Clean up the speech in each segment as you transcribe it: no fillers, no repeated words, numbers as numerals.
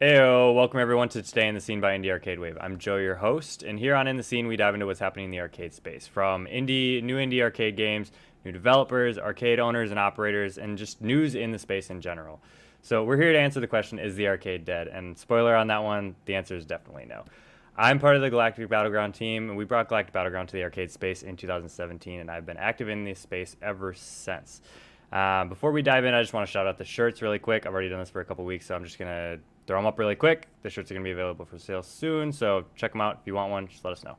Heyo, welcome everyone to Today in the Scene by Indie Arcade Wave. I'm Joe, your host, and here on In the Scene, we dive into what's happening in the arcade space, from new indie arcade games, new developers, arcade owners and operators, and just news in the space in general. So we're here to answer the question, is the arcade dead? And spoiler on that one, the answer is definitely no. I'm part of the Galactic Battleground team, and we brought Galactic Battleground to the arcade space in 2017, and I've been active in this space ever since. Before we dive in, I just want to shout out the shirts really quick. I've already done this for a couple weeks, so I'm just going to throw them up really quick. The shirts are going to be available for sale soon, so check them out. If you want one, just let us know.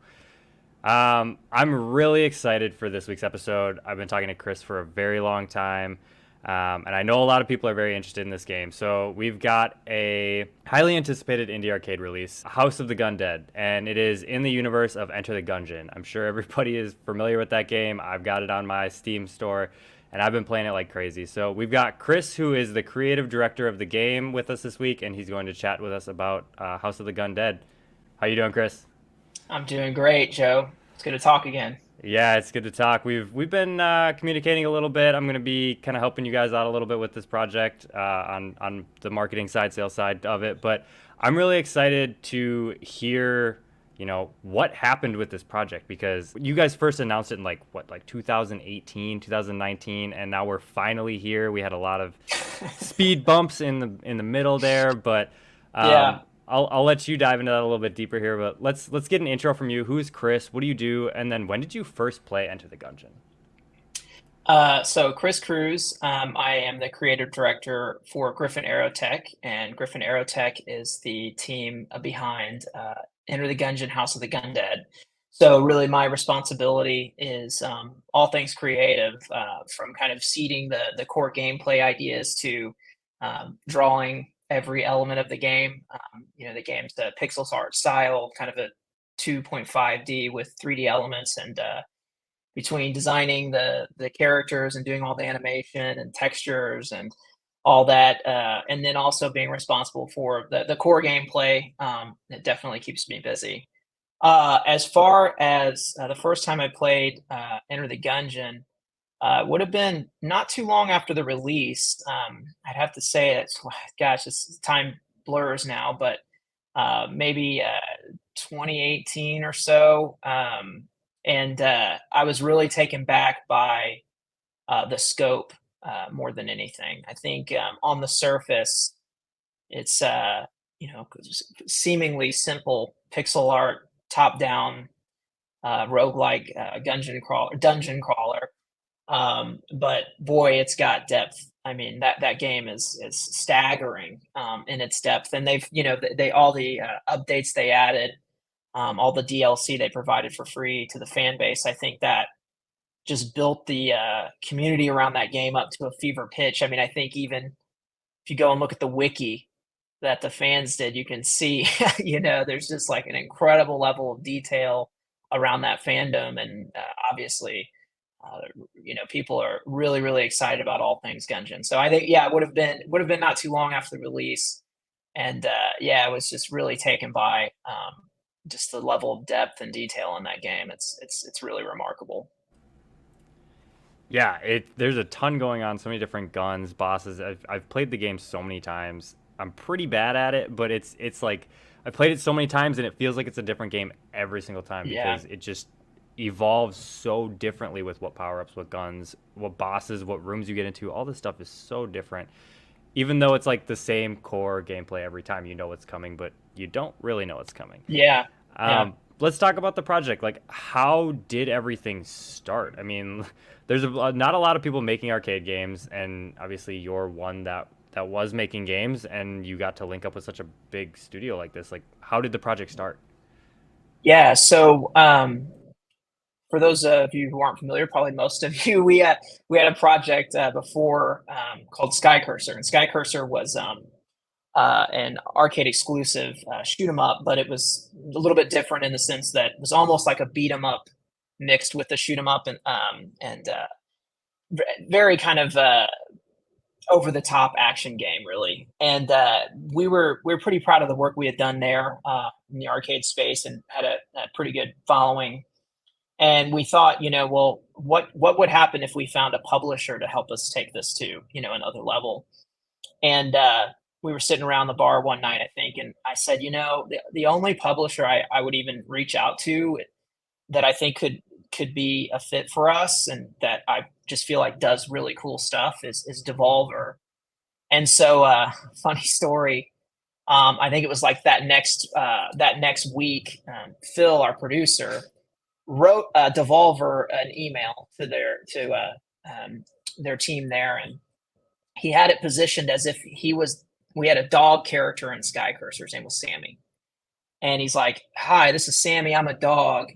I'm really excited for this week's episode. I've been talking to Chris for a very long time, and I know a lot of people are very interested in this game. So we've got a highly anticipated indie arcade release, House of the Gundead, and it is in the universe of Enter the Gungeon. I'm sure everybody is familiar with that game. I've got it on my Steam store, and I've been playing it like crazy. So we've got Chris, who is the creative director of the game, with us this week, and he's going to chat with us about House of the Gundead. How you doing, Chris? I'm doing great, Joe. It's good to talk again. Yeah, it's good to talk. We've been communicating a little bit. I'm going to be kind of helping you guys out a little bit with this project on the marketing side, sales side of it. But I'm really excited to hear, what happened with this project, because you guys first announced it in like 2018, 2019, and now we're finally here. We had a lot of speed bumps in the middle there, but Yeah. I'll let you dive into that a little bit deeper here. But let's get an intro from you. Who's Chris? What do you do? And then when did you first play Enter the Gungeon? So Chris Cruz, I am the creative director for Griffin Aerotech, and Griffin Aerotech is the team behind Enter the Gungeon, House of the Gundead. So really, my responsibility is all things creative, from kind of seeding the core gameplay ideas to drawing every element of the game. The game's the pixels art style, kind of a 2.5D with 3D elements, and between designing the characters and doing all the animation and textures and all that, and then also being responsible for the core gameplay. It definitely keeps me busy. As far as the first time I played Enter the Gungeon, would have been not too long after the release. I'd have to say it's gosh, this time blurs now, but maybe 2018 or so. And I was really taken back by the scope more than anything. I think on the surface, it's seemingly simple pixel art, top down roguelike dungeon crawler. But boy, it's got depth. I mean, that game is staggering in its depth, and they all the updates they added, all the DLC they provided for free to the fan base. I think that just built the community around that game up to a fever pitch. I mean, I think even if you go and look at the wiki that the fans did, you can see, there's just like an incredible level of detail around that fandom, and people are really, really excited about all things Gungeon. So I think, yeah, it would have been not too long after the release, and yeah, I was just really taken by just the level of depth and detail in that game. It's really remarkable. Yeah, there's a ton going on. So many different guns, bosses. I've played the game so many times. I'm pretty bad at it, but it's like I played it so many times, and it feels like it's a different game every single time Yeah, because it just evolves so differently with what power ups, what guns, what bosses, what rooms you get into. All this stuff is so different. Even though it's like the same core gameplay every time, you know what's coming, but you don't really know what's coming. yeah, yeah. Let's talk about the project. Like, how did everything start? I mean, there's not a lot of people making arcade games, and obviously you're one that was making games, and you got to link up with such a big studio like this. Like, how did the project start? Yeah, so for those of you who aren't familiar, probably most of you, we had a project before called Sky Cursor, and Sky Cursor was an arcade exclusive shoot 'em up, but it was a little bit different in the sense that it was almost like a beat 'em up mixed with the shoot 'em up, and very kind of over the top action game, really. And we were pretty proud of the work we had done there in the arcade space, and had a pretty good following. And we thought, well, what would happen if we found a publisher to help us take this to another level? And we were sitting around the bar one night, I think, and I said, the only publisher I would even reach out to that I think could be a fit for us and that I just feel like does really cool stuff is Devolver. And so, funny story. I think it was like that next week, Phil, our producer, wrote Devolver an email to their team there, and he had it positioned as if we had a dog character in Sky Cursor. His name was Sammy, and he's like, "Hi, this is Sammy. I'm a dog,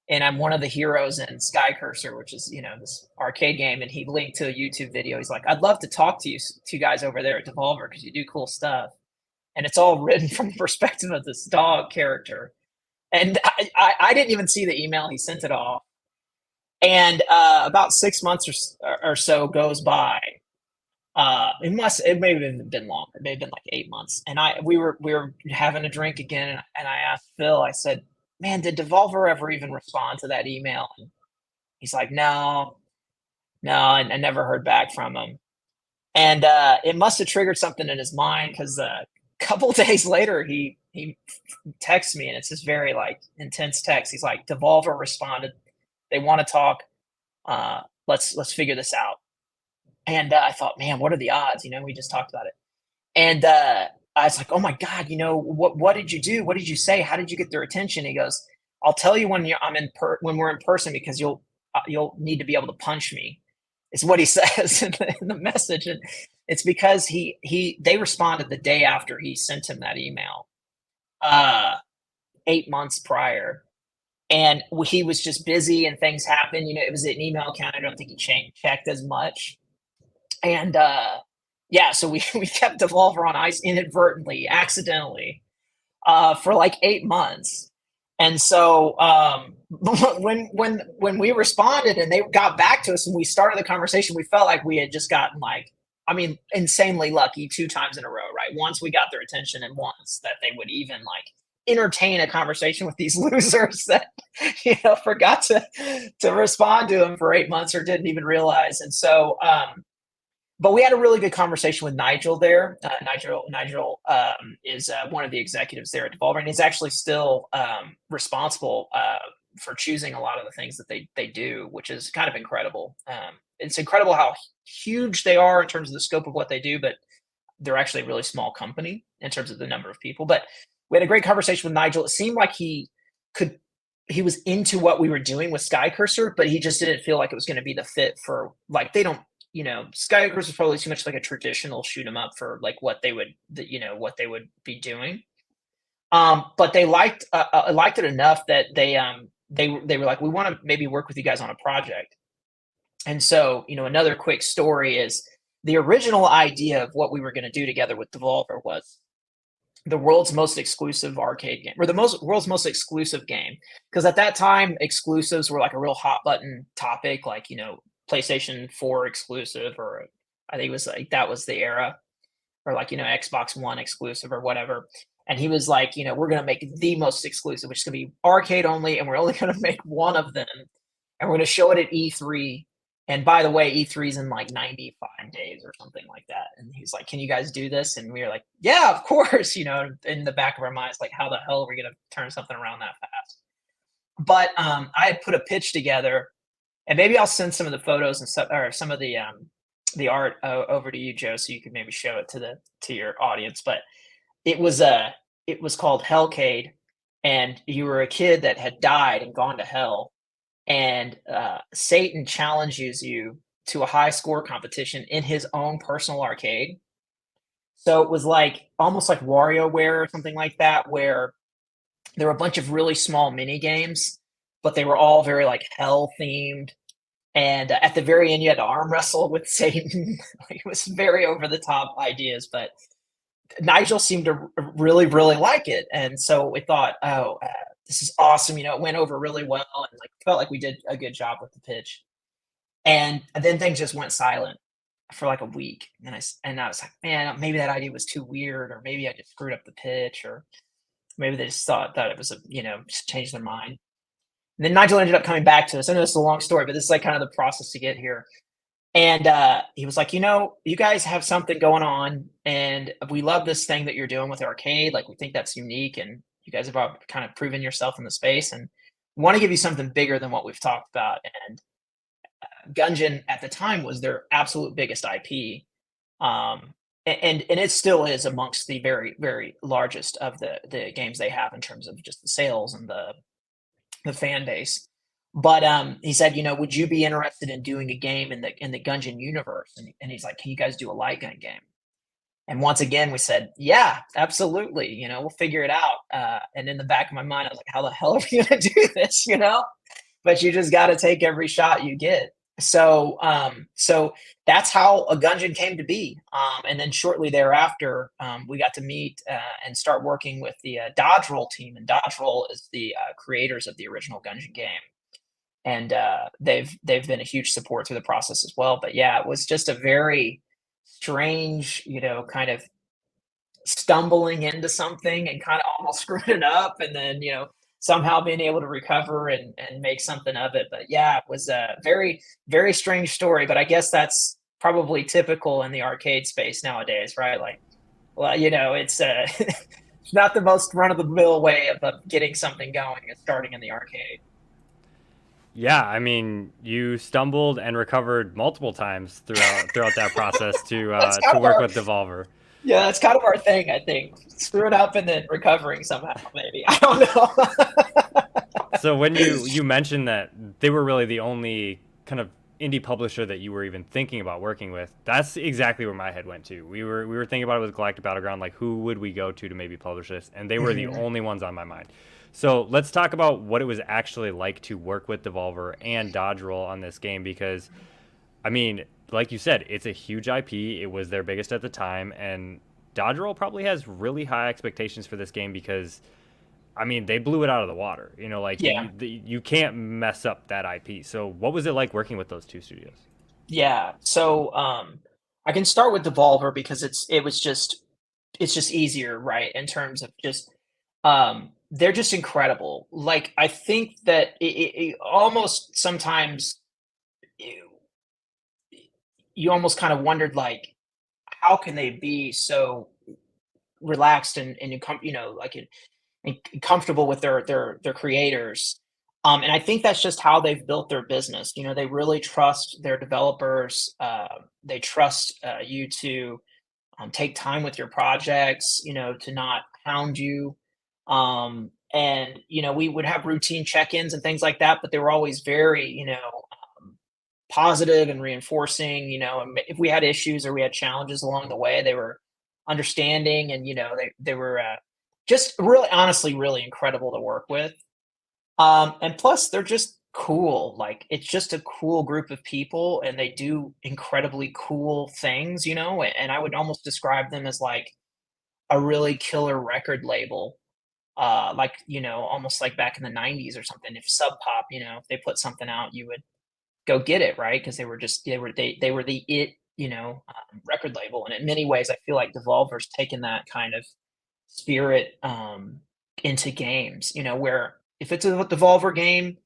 and I'm one of the heroes in Sky Cursor, which is this arcade game." And he linked to a YouTube video. He's like, "I'd love to talk to you guys over there at Devolver because you do cool stuff." And it's all written from the perspective of this dog character. And I didn't even see the email. He sent it off. And about 6 months or so goes by. It may have been longer. It may have been like 8 months. And we were having a drink again, and I asked Phil. I said, "Man, did Devolver ever even respond to that email?" And he's like, "No, I never heard back from him." And it must have triggered something in his mind because a couple days later, he texts me, and it's this very like intense text. He's like, "Devolver responded. They want to talk. Let's figure this out." And I thought, man, what are the odds? We just talked about it. And I was like, "Oh my God, what did you do? What did you say? How did you get their attention?" He goes, "I'll tell you when when we're in person because you'll need to be able to punch me." It's what he says in the message. And it's because they responded the day after he sent him that email, 8 months prior. And he was just busy and things happened. It was an email account. I don't think he checked as much. And yeah, so we kept Devolver on ice inadvertently, accidentally, for like 8 months. And so when we responded and they got back to us and we started the conversation, we felt like we had just gotten insanely lucky 2 times in a row, right? Once we got their attention, and once that they would even entertain a conversation with these losers that forgot to respond to them for 8 months or didn't even realize. And so but we had a really good conversation with Nigel there. Nigel is one of the executives there at Devolver, and he's actually still responsible for choosing a lot of the things that they do, which is kind of incredible. It's incredible how huge they are in terms of the scope of what they do, but they're actually a really small company in terms of the number of people. But we had a great conversation with Nigel. It seemed like he was into what we were doing with Sky Cursor, but he just didn't feel like it was going to be the fit for they don't. Sky Cursor is probably too much like a traditional shoot 'em up for what they would be doing. But they liked it enough that they were like, "We want to maybe work with you guys on a project." And so, another quick story is the original idea of what we were going to do together with Devolver was the world's most exclusive arcade game, or the world's most exclusive game. Because at that time, exclusives were like a real hot button topic, PlayStation 4 exclusive, or I think it was that was the era, or Xbox One exclusive or whatever. And he was like, "We're going to make the most exclusive, which is going to be arcade only, and we're only going to make one of them, and we're going to show it at E3. And by the way, E3 is in 95 days or something like that." And he's like, "Can you guys do this?" And we were like, "Yeah, of course." In the back of our minds, how the hell are we going to turn something around that fast? But I had put a pitch together. And maybe I'll send some of the photos and stuff, or some of the art over to you, Joe, so you can maybe show it to your audience. But it was called Hellcade, and you were a kid that had died and gone to hell, and Satan challenges you to a high score competition in his own personal arcade. So it was almost like WarioWare or something like that, where there were a bunch of really small mini games, but they were all very hell themed. And at the very end, you had to arm wrestle with Satan. It was very over the top ideas, but Nigel seemed to really, really like it. And so we thought, "Oh, this is awesome." It went over really well, and felt like we did a good job with the pitch. And then things just went silent for a week. And I was like, "Man, maybe that idea was too weird, or maybe I just screwed up the pitch, or maybe they just thought that it was just changed their mind." And then Nigel ended up coming back to us. I know this is a long story, but this is kind of the process to get here. And he was like, you guys have something going on, and we love this thing that you're doing with arcade. Like, we think that's unique, and you guys have kind of proven yourself in the space, and want to give you something bigger than what we've talked about. And Gungeon at the time was their absolute biggest IP, and it still is amongst the very very largest of the games they have in terms of just the sales and the fan base. But he said, would you be interested in doing a game in the Gungeon universe? And he's like, can you guys do a light gun game? And once again, we said, yeah, absolutely. We'll figure it out. And in the back of my mind, I was like, how the hell are we going to do this? But you just got to take every shot you get. So that's how a Gungeon came to be. And then shortly thereafter, we got to meet and start working with the Dodge Roll team. And Dodge Roll is the creators of the original Gungeon game, and they've been a huge support through the process as well. But yeah, it was just a very strange, kind of stumbling into something and kind of almost screwing it up, and then somehow being able to recover and make something of it. But yeah, it was a very very strange story. But I guess that's probably typical in the arcade space nowadays, right? Like, well, it's it's not the most run of the mill way of getting something going and starting in the arcade. Yeah, I mean, you stumbled and recovered multiple times throughout that process That's to kind of work our with Devolver. Yeah, that's kind of our thing, I think. Screwing up and then recovering somehow, maybe. I don't know. So when you mentioned that they were really the only kind of indie publisher that you were even thinking about working with, that's exactly where my head went to. We were thinking about it with Galactic Battleground, like who would we go to maybe publish this, and they were the Mhm. only ones on my mind. So let's talk about what it was actually like to work with Devolver and Dodge Roll on this game, because I mean, like you said, it's a huge IP. It was their biggest at the time, and Dodge Roll probably has really high expectations for this game because I mean, they blew it out of the water. Like Yeah, you can't mess up that IP. So, what was it like working with those two studios? yeah. So, I can start with Devolver because it's just easier, right? In terms of just, they're just incredible. Like, I think that it almost sometimes you, you almost kind of wondered, like, how can they be so relaxed and like and comfortable with their creators. And I think that's just how they've built their business. They really trust their developers. They trust you to take time with your projects. To not hound you. And we would have routine check-ins and things like that, but they were always very positive and reinforcing. And if we had issues or we had challenges along the way, they were understanding, and they were just really, honestly, really incredible to work with. And plus, they're just cool. Like, it's just a cool group of people, and they do incredibly cool things. And I would almost describe them as like a really killer record label. Like, almost like back in the '90s or something. If Sub Pop, if they put something out, you would go get it, right? Because they were the it, record label. And in many ways, I feel like Devolver's taken that kind of spirit into games. Where if it's a Devolver game,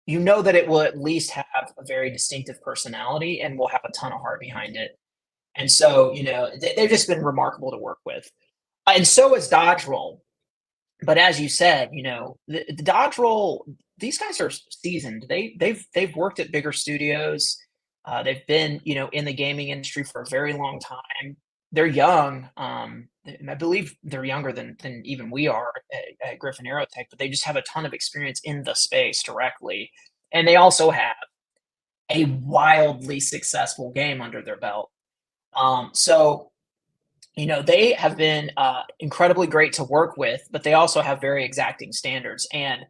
that it will at least have a very distinctive personality and will have a ton of heart behind it. And so, they've just been remarkable to work with. And so is Dodge Roll. But as you said, the Dodge Roll, these guys are seasoned. They've worked at bigger studios. They've been, in the gaming industry for a very long time. They're young. And I believe they're younger than even we are at Griffin Aerotech, but they just have a ton of experience in the space directly. And they also have a wildly successful game under their belt. So they have been incredibly great to work with, but they also have very exacting standards. And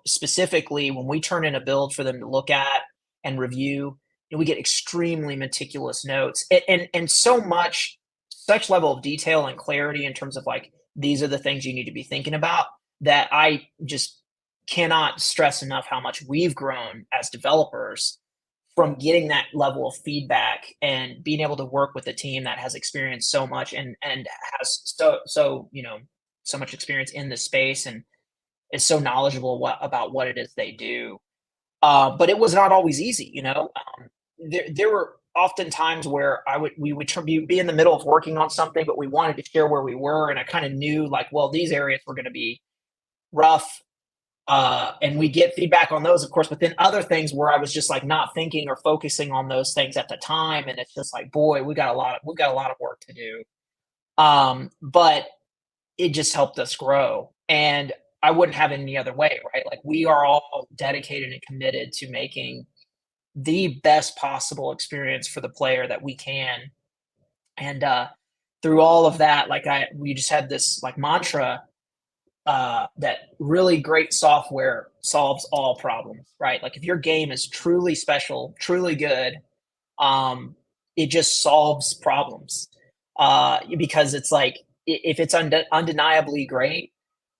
specifically when we turn in a build for them to look at and review, we get extremely meticulous notes, and such level of detail and clarity in terms of like, these are the things you need to be thinking about, that I just cannot stress enough how much we've grown as developers from getting that level of feedback and being able to work with a team that has experienced so much, and has so much experience in the space, and is so knowledgeable about what it is they do. But it was not always easy. there were often times where we would be in the middle of working on something, but we wanted to share where we were, and I kind of knew like, well, these areas were going to be rough, and we get feedback on those, of course. But then other things where I was just like not thinking or focusing on those things at the time, and it's just like, boy, we got a lot of work to do. But it just helped us grow, and I wouldn't have it any other way, right? Like we are all dedicated and committed to making the best possible experience for the player that we can. And through all of that, like we just had this like mantra that really great software solves all problems, right? Like if your game is truly special, truly good, um, it just solves problems. Because it's like if it's undeniably great,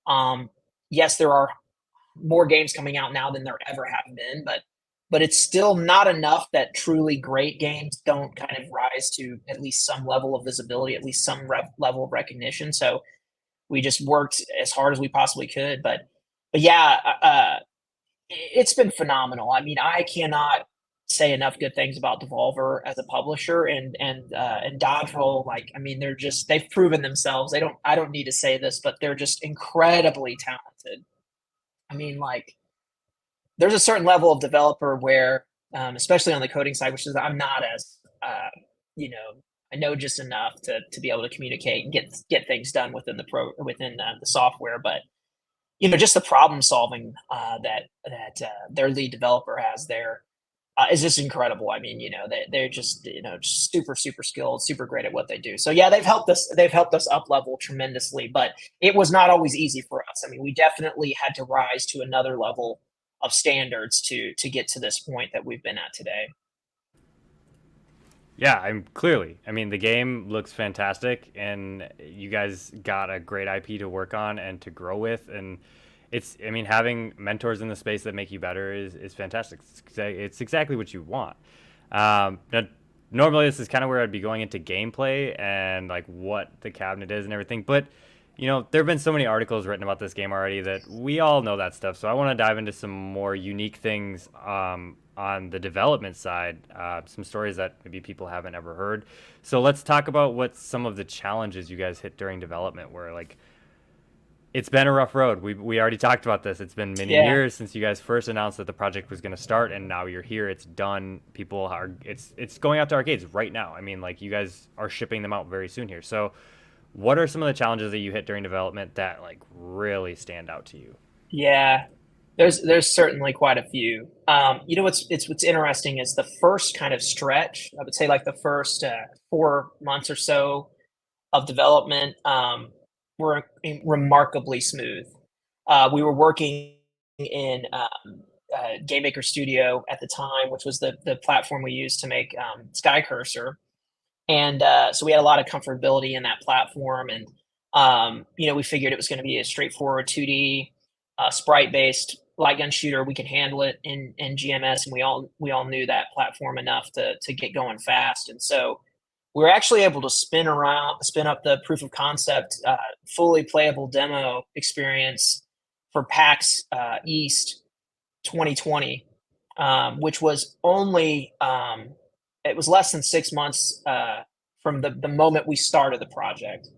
um, yes, there are more games coming out now than there ever have been, but it's still not enough that truly great games don't kind of rise to at least some level of visibility, at least some level of recognition. So we just worked as hard as we possibly could. But yeah, it's been phenomenal. I mean, I cannot say enough good things about Devolver as a publisher, and Dodge Roll. Like, I mean, they've proven themselves. I don't need to say this, but they're just incredibly talented. I mean, like, there's a certain level of developer where, especially on the coding side, which is I'm not as, you know, I know just enough to be able to communicate and get things done within the software. But just the problem solving that their lead developer has there is just incredible. I mean, they're just just super skilled, super great at what they do. So yeah, they've helped us. They've helped us up level tremendously, but it was not always easy for us. I mean, we definitely had to rise to another level of standards to get to this point that we've been at today. Yeah, I'm clearly. I mean, the game looks fantastic, and you guys got a great IP to work on and to grow with, and it's. I mean, having mentors in the space that make you better is fantastic. It's exactly what you want. Now, normally, this is kind of where I'd be going into gameplay and like what the cabinet is and everything, but there have been so many articles written about this game already that we all know that stuff. So I want to dive into some more unique things on the development side, some stories that maybe people haven't ever heard. So let's talk about what some of the challenges you guys hit during development were. Like, it's been a rough road. We already talked about this. It's been many Yeah. years since you guys first announced that the project was going to start, and now you're here. It's done. People are. It's going out to arcades right now. I mean, like you guys are shipping them out very soon here. So what are some of the challenges that you hit during development that like really stand out to you? Yeah, there's certainly quite a few. What's interesting is the first kind of stretch. I would say like the first 4 months or so of development were remarkably smooth. We were working in Game Maker Studio at the time, which was the platform we used to make Sky Cursor, and so we had a lot of comfortability in that platform, and we figured it was going to be a straightforward 2D sprite based light gun shooter. We could handle it in GMS, and we all knew that platform enough to get going fast. And so we were actually able to spin up the proof of concept, fully playable demo experience for PAX East 2020, which was only it was less than 6 months from the moment we started the project.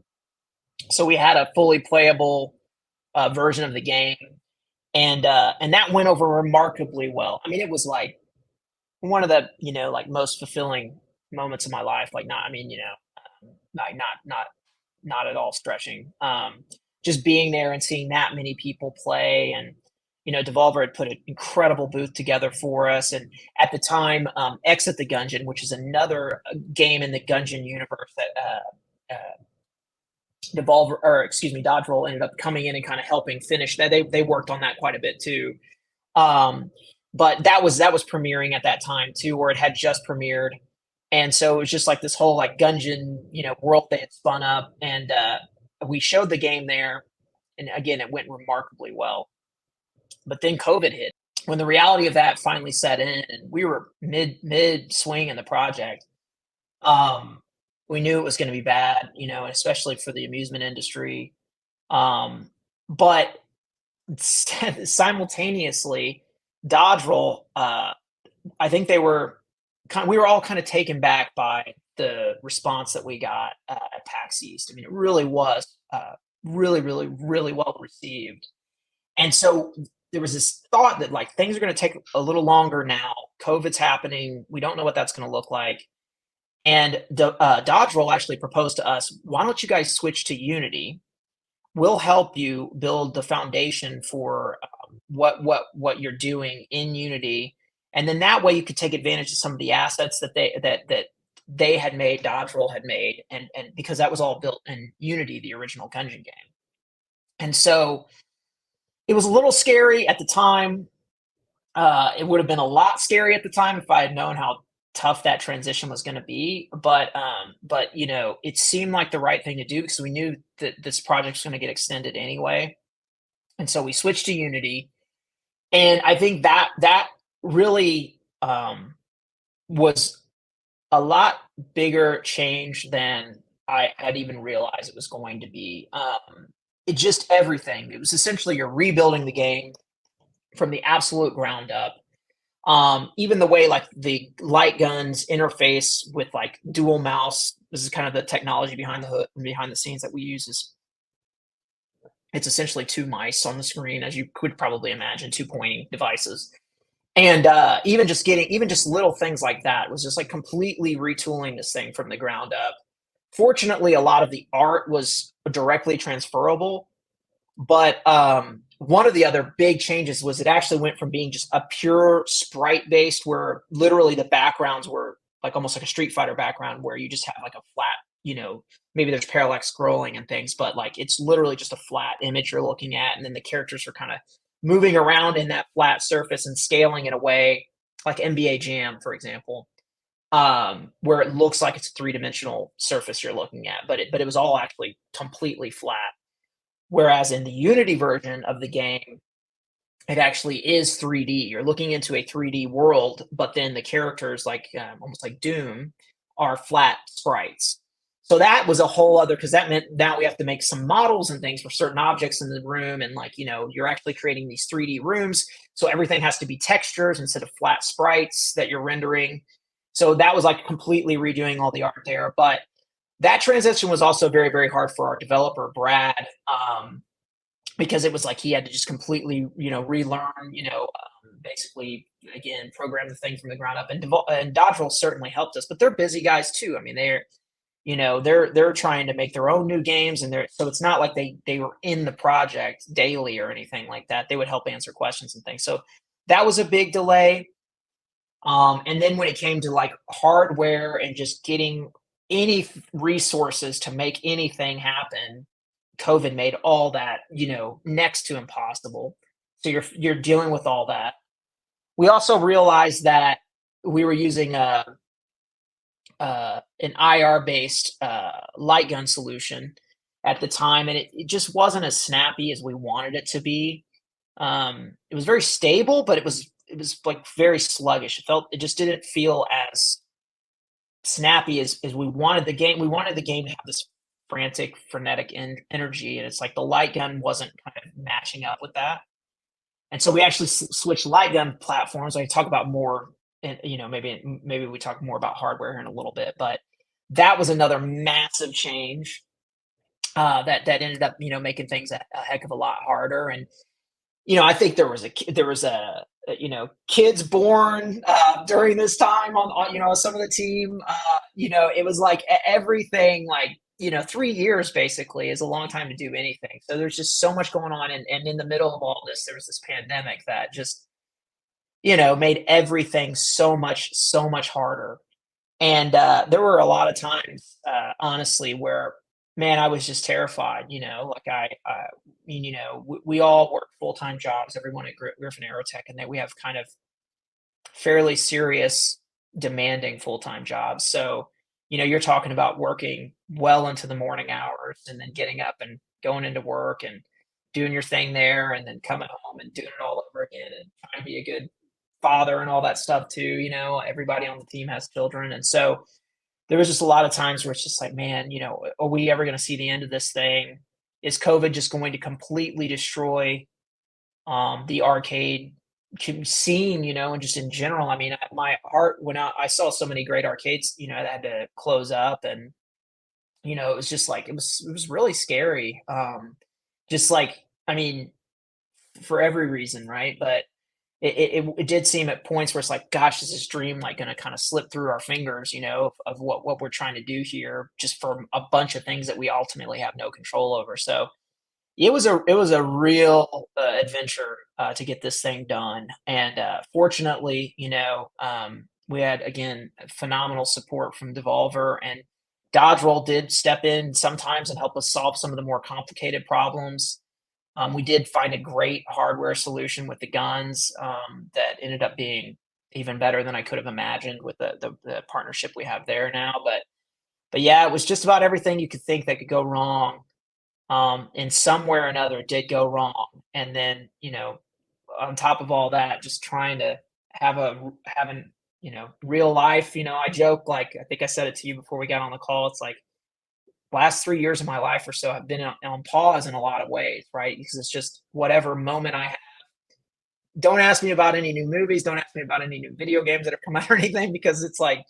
So we had a fully playable version of the game, and that went over remarkably well. I mean, it was like one of the like most fulfilling moments of my life. Like not, I mean, like not at all stretching. Just being there and seeing that many people play, and Devolver had put an incredible booth together for us. And at the time, Exit the Gungeon, which is another game in the Gungeon universe that Devolver, or excuse me, Dodge Roll ended up coming in and kind of helping finish that. They worked on that quite a bit too. Um, but that was premiering at that time too, where it had just premiered, and so it was just like this whole like Gungeon, world they had spun up, and we showed the game there, and again, it went remarkably well. But then COVID hit. When the reality of that finally set in, and we were mid swing in the project, um, we knew it was going to be bad, especially for the amusement industry. But simultaneously, Dodge Roll, I think they were we were all kind of taken back by the response that we got at PAX East. I mean, it really was really, really, really well received. And so there was this thought that like things are going to take a little longer now. COVID's happening. We don't know what that's going to look like. And Dodge Roll actually proposed to us, why don't you guys switch to Unity? We'll help you build the foundation for what you're doing in Unity, and then that way you could take advantage of some of the assets that they had made, Dodge Roll had made, and because that was all built in Unity, the original Gungeon game. And so it was a little scary at the time. It would have been a lot scary at the time if I had known how tough that transition was going to be. But you know, it seemed like the right thing to do because we knew that this project was going to get extended anyway. And so we switched to Unity, and I think that really was a lot bigger change than I had even realized it was going to be. It just everything. It was essentially you're rebuilding the game from the absolute ground up. Even the way like the light guns interface with like dual mouse. This is kind of the technology behind the hood, behind the scenes that we use. Is it's essentially two mice on the screen, as you could probably imagine, two pointing devices. And even just little things like that was just like completely retooling this thing from the ground up. Fortunately, a lot of the art was directly transferable, but one of the other big changes was it actually went from being just a pure sprite based, where literally the backgrounds were like almost like a Street Fighter background, where you just have like a flat, you know, maybe there's parallax scrolling and things, but like it's literally just a flat image you're looking at, and then the characters are kind of moving around in that flat surface and scaling in a way like NBA Jam, for example, where it looks like it's a three-dimensional surface you're looking at, but it was all actually completely flat. Whereas in the Unity version of the game, it actually is 3D. You're looking into a 3D world, but then the characters, like almost like Doom, are flat sprites. So that was a whole other, because that meant now we have to make some models and things for certain objects in the room, and like, you know, you're actually creating these 3D rooms, so everything has to be textures instead of flat sprites that you're rendering. So that was like completely redoing all the art there. But that transition was also very, very hard for our developer, Brad, because it was like he had to just completely, you know, relearn, you know, basically, again, program the thing from the ground up. And Dodge Roll certainly helped us, but they're busy guys too. I mean, they're, you know, they're trying to make their own new games, and they're, so it's not like they were in the project daily or anything like that. They would help answer questions and things. So that was a big delay. And then when it came to like hardware and just getting any resources to make anything happen, COVID made all that, you know, next to impossible. So you're dealing with all that. We also realized that we were using an IR based light gun solution at the time, and it just wasn't as snappy as we wanted it to be. It was very stable, but it was like very sluggish. It just didn't feel as snappy as we wanted the game. We wanted the game to have this frantic, frenetic energy, and it's like the light gun wasn't kind of matching up with that. And so we actually switched light gun platforms. I can talk about more, and you know, maybe we talk more about hardware here in a little bit, but that was another massive change that ended up, you know, making things a heck of a lot harder. And you know, I think there was a you know, kids born during this time on you know, some of the team. You know, it was like everything, like, you know, 3 years basically is a long time to do anything. So there's just so much going on, and in the middle of all this, there was this pandemic that just, you know, made everything so much harder. And there were a lot of times, honestly, where, man, I was just terrified. You know, like I mean, you know, we all work full time jobs. Everyone at Griffin Aerotech, and then we have kind of fairly serious, demanding full time jobs. So, you know, you're talking about working well into the morning hours, and then getting up and going into work and doing your thing there, and then coming home and doing it all over again, and trying to be a good father and all that stuff too. You know, everybody on the team has children, and so there was just a lot of times where it's just like, man, you know, are we ever going to see the end of this thing? Is COVID just going to completely destroy the arcade scene, and just in general. I mean, my heart went out. I saw so many great arcades, that had to close up, and it was just like it was really scary. Just like, I mean, for every reason, right? But it did seem at points where it's like, gosh, is this dream like going to kind of slip through our fingers, of what we're trying to do here, just for a bunch of things that we ultimately have no control over. So it was a real adventure to get this thing done, and fortunately, we had again phenomenal support from Devolver, and Dodge Roll did step in sometimes and help us solve some of the more complicated problems. We did find a great hardware solution with the guns that ended up being even better than I could have imagined with the partnership we have there now. But yeah, it was just about everything you could think that could go wrong. And somewhere or another it did go wrong. And then, on top of all that, just trying to having real life. I joke, like, I think I said it to you before we got on the call. It's like last 3 years of my life or so have been on pause in a lot of ways, right? Because it's just whatever moment I have. Don't ask me about any new movies. Don't ask me about any new video games that have come out or anything, because it's like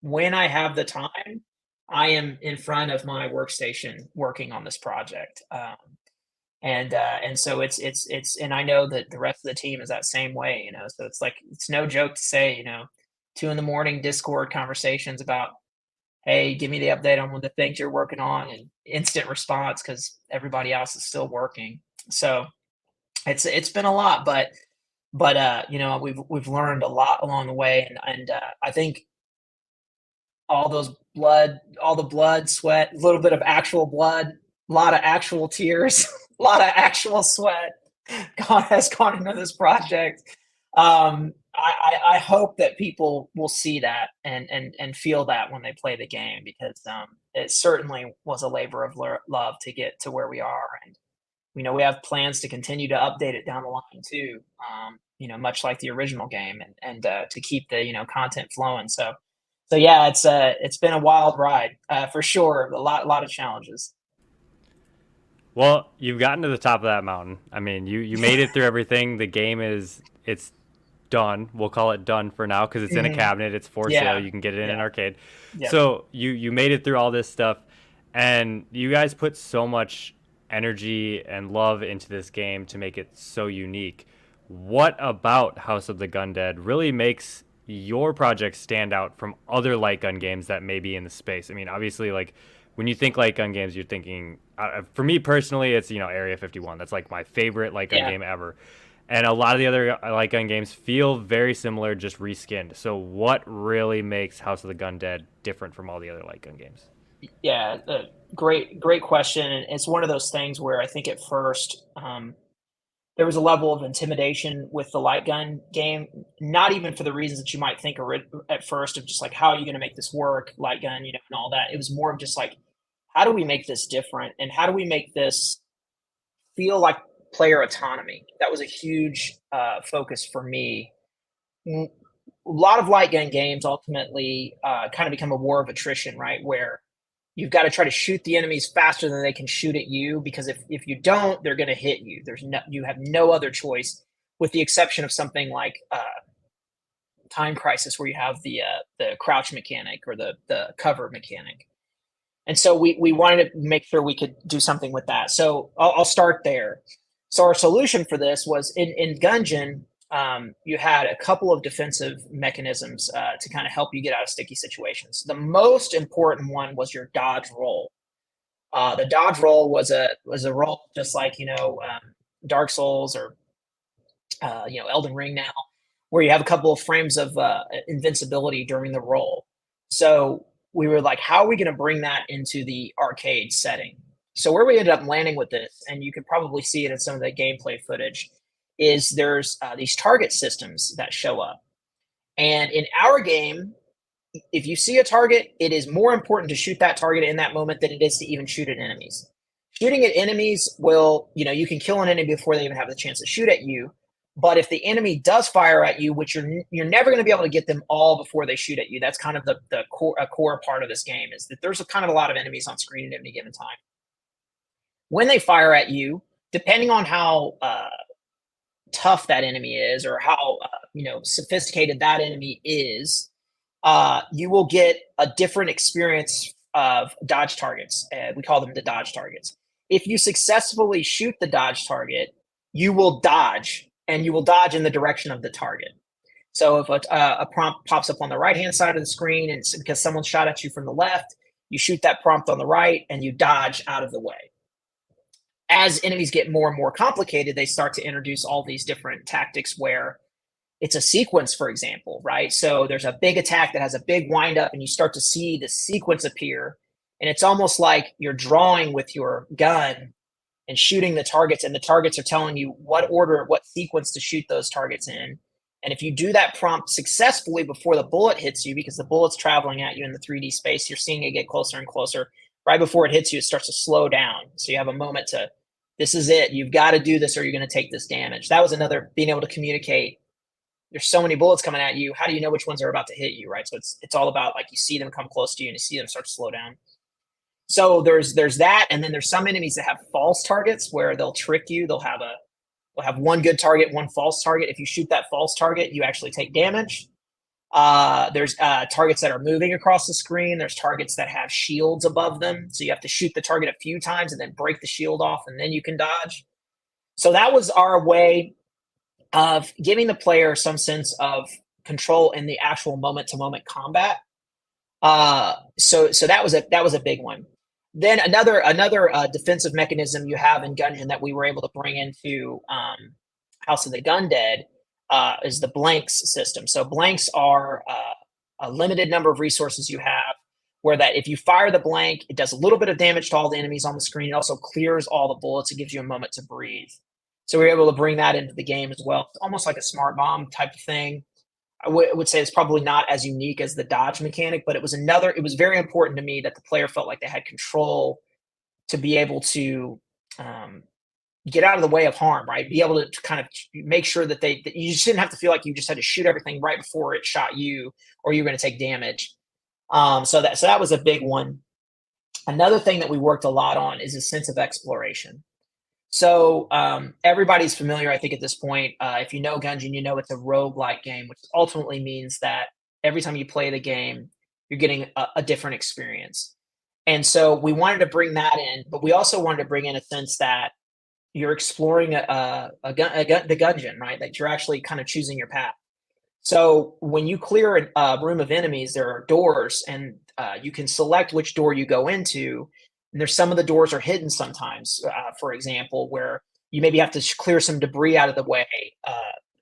when I have the time, I am in front of my workstation working on this project. And so and I know that the rest of the team is that same way, So it's like it's no joke to say, 2 in the morning Discord conversations about, hey, give me the update on the things you're working on, and instant response because everybody else is still working. So it's been a lot, but we've learned a lot along the way, and I think all the blood, sweat, a little bit of actual blood, a lot of actual tears, a lot of actual sweat has gone into this project. I hope that people will see that and feel that when they play the game, because it certainly was a labor of love to get to where we are, and we have plans to continue to update it down the line too. Much like the original game, and to keep the content flowing. So yeah, it's been a wild ride for sure. A lot of challenges. Well, you've gotten to the top of that mountain. I mean, you made it through everything. The game it's done. We'll call it done for now because it's in a Mhm. cabinet. It's for sale. Yeah, You can get it in an yeah, arcade. yep, So you made it through all this stuff, and you guys put so much energy and love into this game to make it so unique. What about House of the Gundead really makes your project stand out from other light gun games that may be in the space? I mean, obviously, like when you think light gun games, you're thinking. For me personally, it's Area 51. That's like my favorite light gun yeah. game ever. And a lot of the other light gun games feel very similar, just reskinned. So, what really makes House of the Gundead different from all the other light gun games? Yeah, great question. And it's one of those things where I think at first there was a level of intimidation with the light gun game, not even for the reasons that you might think at first, of just like, how are you going to make this work, light gun, and all that. It was more of just like, how do we make this different, and how do we make this feel like player autonomy? That was a huge focus for me. A lot of light gun games ultimately kind of become a war of attrition, right? Where you've got to try to shoot the enemies faster than they can shoot at you, because if you don't, they're going to hit you. You have no other choice, with the exception of something like Time Crisis, where you have the crouch mechanic or the cover mechanic. And so we wanted to make sure we could do something with that. So I'll start there. So our solution for this was in Gungeon. You had a couple of defensive mechanisms to kind of help you get out of sticky situations. The most important one was your dodge roll. The dodge roll was a roll just like Dark Souls, or Elden Ring now, where you have a couple of frames of invincibility during the roll. So we were like, how are we going to bring that into the arcade setting? So where we ended up landing with this, and you can probably see it in some of the gameplay footage, is there's these target systems that show up. And in our game, if you see a target, it is more important to shoot that target in that moment than it is to even shoot at enemies. Shooting at enemies will, you can kill an enemy before they even have the chance to shoot at you. But if the enemy does fire at you, which you're never going to be able to get them all before they shoot at you. That's kind of the core part of this game, is that there's kind of a lot of enemies on screen at any given time. When they fire at you, depending on how tough that enemy is or how sophisticated that enemy is, you will get a different experience of dodge targets. We call them the dodge targets. If you successfully shoot the dodge target, you will dodge, and you will dodge in the direction of the target. So if a prompt pops up on the right-hand side of the screen, and it's because someone shot at you from the left, you shoot that prompt on the right, and you dodge out of the way. As enemies get more and more complicated, they start to introduce all these different tactics where it's a sequence, for example, right? So there's a big attack that has a big windup, and you start to see the sequence appear. And it's almost like you're drawing with your gun and shooting the targets, and the targets are telling you what order, what sequence to shoot those targets in. And if you do that prompt successfully before the bullet hits you, because the bullet's traveling at you in the 3D space, you're seeing it get closer and closer. Right before it hits you, it starts to slow down. So you have a moment to, this is it. You've got to do this or you're going to take this damage. That was being able to communicate. There's so many bullets coming at you. How do you know which ones are about to hit you, right? So it's all about, like, you see them come close to you and you see them start to slow down. So there's that, and then there's some enemies that have false targets where they'll trick you. They'll have one good target, one false target. If you shoot that false target, you actually take damage. There's targets that are moving across the screen. There's targets that have shields above them. So you have to shoot the target a few times and then break the shield off, and then you can dodge. So that was our way of giving the player some sense of control in the actual moment-to-moment combat. So that was a big one. Then another defensive mechanism you have in Gungeon that we were able to bring into House of the Gundead is the blanks system. So blanks are a limited number of resources you have, where that if you fire the blank, it does a little bit of damage to all the enemies on the screen. It also clears all the bullets. It gives you a moment to breathe. So we were able to bring that into the game as well. It's almost like a smart bomb type of thing. I would say it's probably not as unique as the dodge mechanic, but it was very important to me that the player felt like they had control to be able to get out of the way of harm, right? Be able to kind of make sure that you just didn't have to feel like you just had to shoot everything right before it shot you or you're going to take damage. So that was a big one. Another thing that we worked a lot on is a sense of exploration. So everybody's familiar, I think, at this point. If you know Gungeon, you know it's a roguelike game, which ultimately means that every time you play the game, you're getting a different experience. And so we wanted to bring that in, but we also wanted to bring in a sense that you're exploring the Gungeon, right? That you're actually kind of choosing your path. So when you clear a room of enemies, there are doors, and you can select which door you go into. And there's some of the doors are hidden sometimes, for example, where you maybe have to clear some debris out of the way,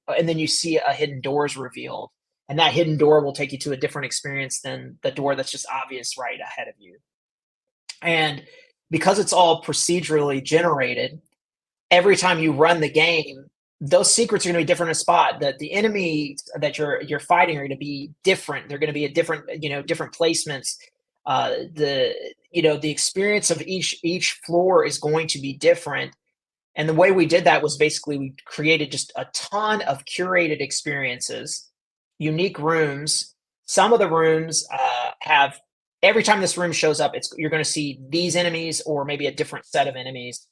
and then you see a hidden door is revealed. And that hidden door will take you to a different experience than the door that's just obvious right ahead of you. And because it's all procedurally generated, every time you run the game, those secrets are going to be different in a spot. That the enemy that you're fighting are going to be different. They're going to be at different placements. The experience of each floor is going to be different. And the way we did that was basically we created just a ton of curated experiences, unique rooms. Some of the rooms have, every time this room shows up, you're going to see these enemies or maybe a different set of enemies.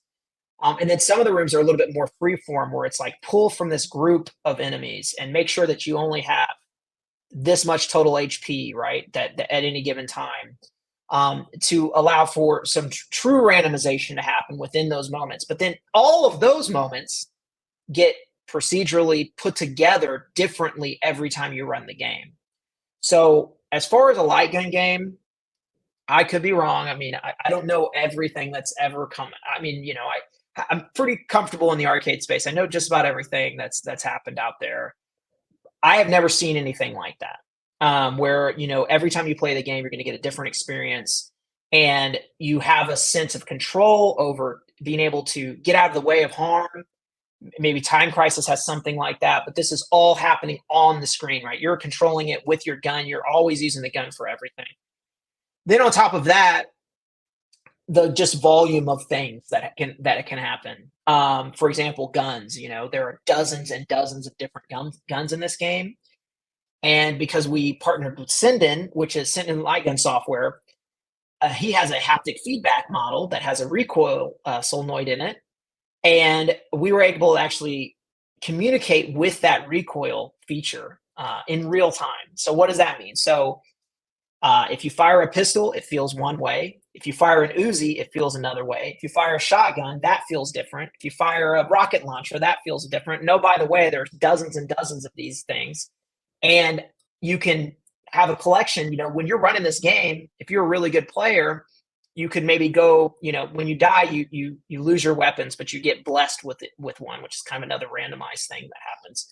And then some of the rooms are a little bit more freeform, where it's like pull from this group of enemies and make sure that you only have this much total HP, right? That at any given time. To allow for some true randomization to happen within those moments. But then all of those moments get procedurally put together differently every time you run the game. So as far as a light gun game, I could be wrong. I mean, I don't know everything that's ever come. I mean, I'm pretty comfortable in the arcade space. I know just about everything that's happened out there. I have never seen anything like that. Where every time you play the game, you're going to get a different experience, and you have a sense of control over being able to get out of the way of harm. Maybe Time Crisis has something like that, but this is all happening on the screen, right? You're controlling it with your gun. You're always using the gun for everything. Then on top of that, the just volume of things that it can happen. For example, guns. There are dozens and dozens of different guns in this game. And because we partnered with Sinden, which is Sinden light gun software, he has a haptic feedback model that has a recoil solenoid in it. And we were able to actually communicate with that recoil feature in real time. So what does that mean? So if you fire a pistol, it feels one way. If you fire an Uzi, it feels another way. If you fire a shotgun, that feels different. If you fire a rocket launcher, that feels different. No, by the way, there's dozens and dozens of these things. And you can have a collection. When you're running this game, if you're a really good player, you could maybe go, when you die, you lose your weapons, but you get blessed with one, which is kind of another randomized thing that happens.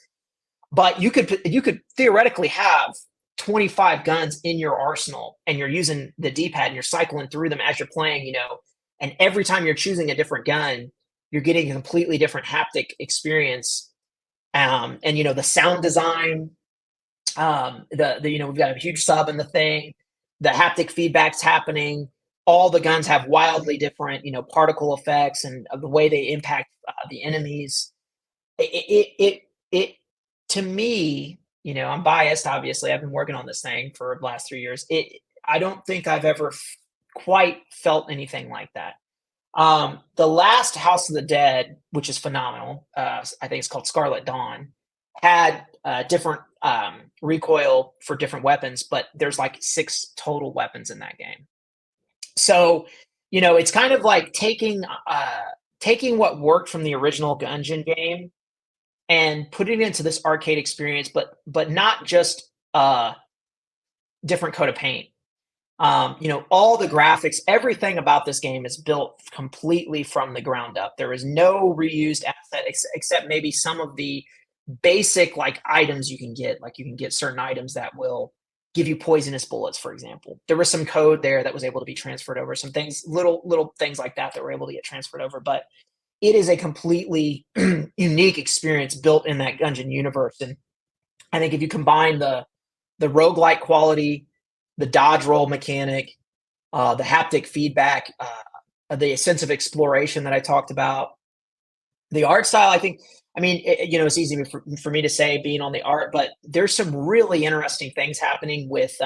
But you could theoretically have 25 guns in your arsenal, and you're using the D-pad and you're cycling through them as you're playing, and every time you're choosing a different gun, you're getting a completely different haptic experience. And the sound design, we've got a huge sub in the thing, the haptic feedback's happening. All the guns have wildly different, particle effects and the way they impact the enemies. It to me, I'm biased, obviously. I've been working on this thing for the last 3 years. I don't think I've ever quite felt anything like that. The last House of the Dead, which is phenomenal, I think it's called Scarlet Dawn, had different recoil for different weapons, but there's like 6 total weapons in that game. So, it's kind of like taking what worked from the original Gungeon game and putting it into this arcade experience, but not just different coat of paint. All the graphics, everything about this game is built completely from the ground up. There is no reused asset except maybe some of the basic like items you can get. Like you can get certain items that will give you poisonous bullets, for example. There was some code there that was able to be transferred over. Some things, little things like that were able to get transferred over. But it is a completely unique experience built in that Gungeon universe. And I think if you combine the roguelike quality, the dodge roll mechanic, the haptic feedback, the sense of exploration that I talked about, the art style, it's easy for me to say being on the art, but there's some really interesting things happening with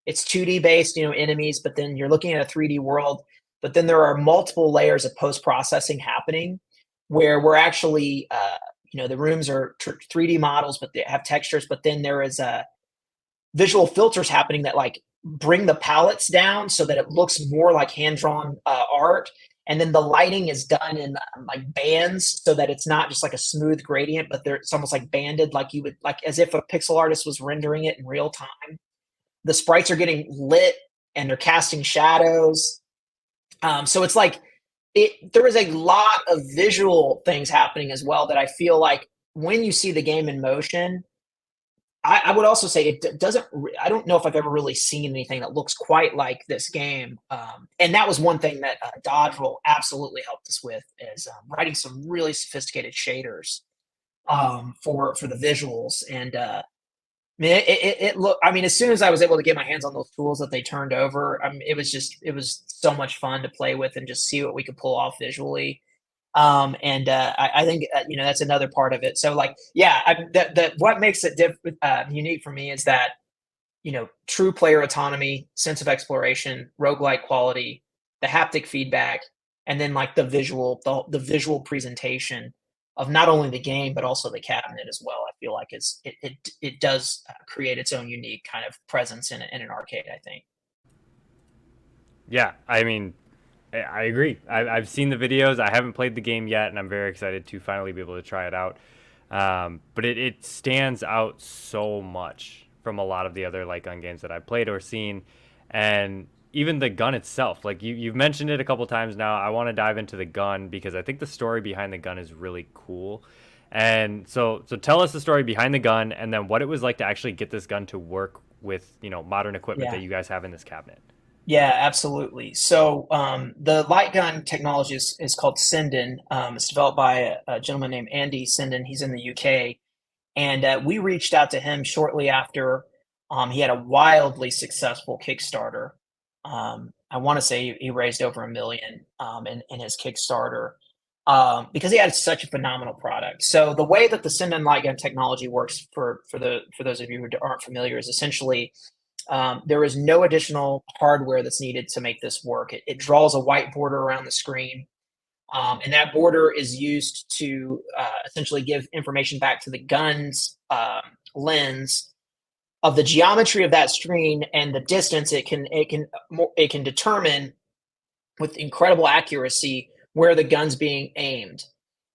it's 2D based, enemies, but then you're looking at a 3D world, but then there are multiple layers of post-processing happening where we're actually, the rooms are 3D models, but they have textures, but then there is visual filters happening that like bring the palettes down so that it looks more like hand-drawn art. And then the lighting is done in like bands so that it's not just like a smooth gradient, but it's almost like banded, like you would like as if a pixel artist was rendering it in real time. The sprites are getting lit and they're casting shadows. So it's like there is a lot of visual things happening as well that I feel like when you see the game in motion, I would also say it doesn't. I don't know if I've ever really seen anything that looks quite like this game. And that was one thing that Dodge Roll absolutely helped us with is writing some really sophisticated shaders for the visuals. And it looked. As soon as I was able to get my hands on those tools that they turned over, it was so much fun to play with and just see what we could pull off visually. I think that's another part of it. So like, yeah, what makes it unique for me is that true player autonomy, sense of exploration, roguelike quality, the haptic feedback, and then like the visual presentation of not only the game but also the cabinet as well. I feel like it does create its own unique kind of presence in an arcade, I think. Yeah, I agree. I've seen the videos. I haven't played the game yet, and I'm very excited to finally be able to try it out. But it stands out so much from a lot of the other like gun games that I've played or seen, and even the gun itself. Like you've mentioned it a couple times now. I want to dive into the gun because I think the story behind the gun is really cool. And so tell us the story behind the gun, and then what it was like to actually get this gun to work with modern equipment that Yeah. you guys have in this cabinet. Yeah, absolutely. So the light gun technology is called Sinden. It's developed by a gentleman named Andy Sinden. He's in the UK, and we reached out to him shortly after he had a wildly successful Kickstarter. I want to say he raised over 1 million in his Kickstarter because he had such a phenomenal product. So the way that the Sinden light gun technology works for those of you who aren't familiar is essentially there is no additional hardware that's needed to make this work. It draws a white border around the screen. And that border is used to essentially give information back to the gun's lens of the geometry of that screen and the distance it can determine with incredible accuracy where the gun's being aimed,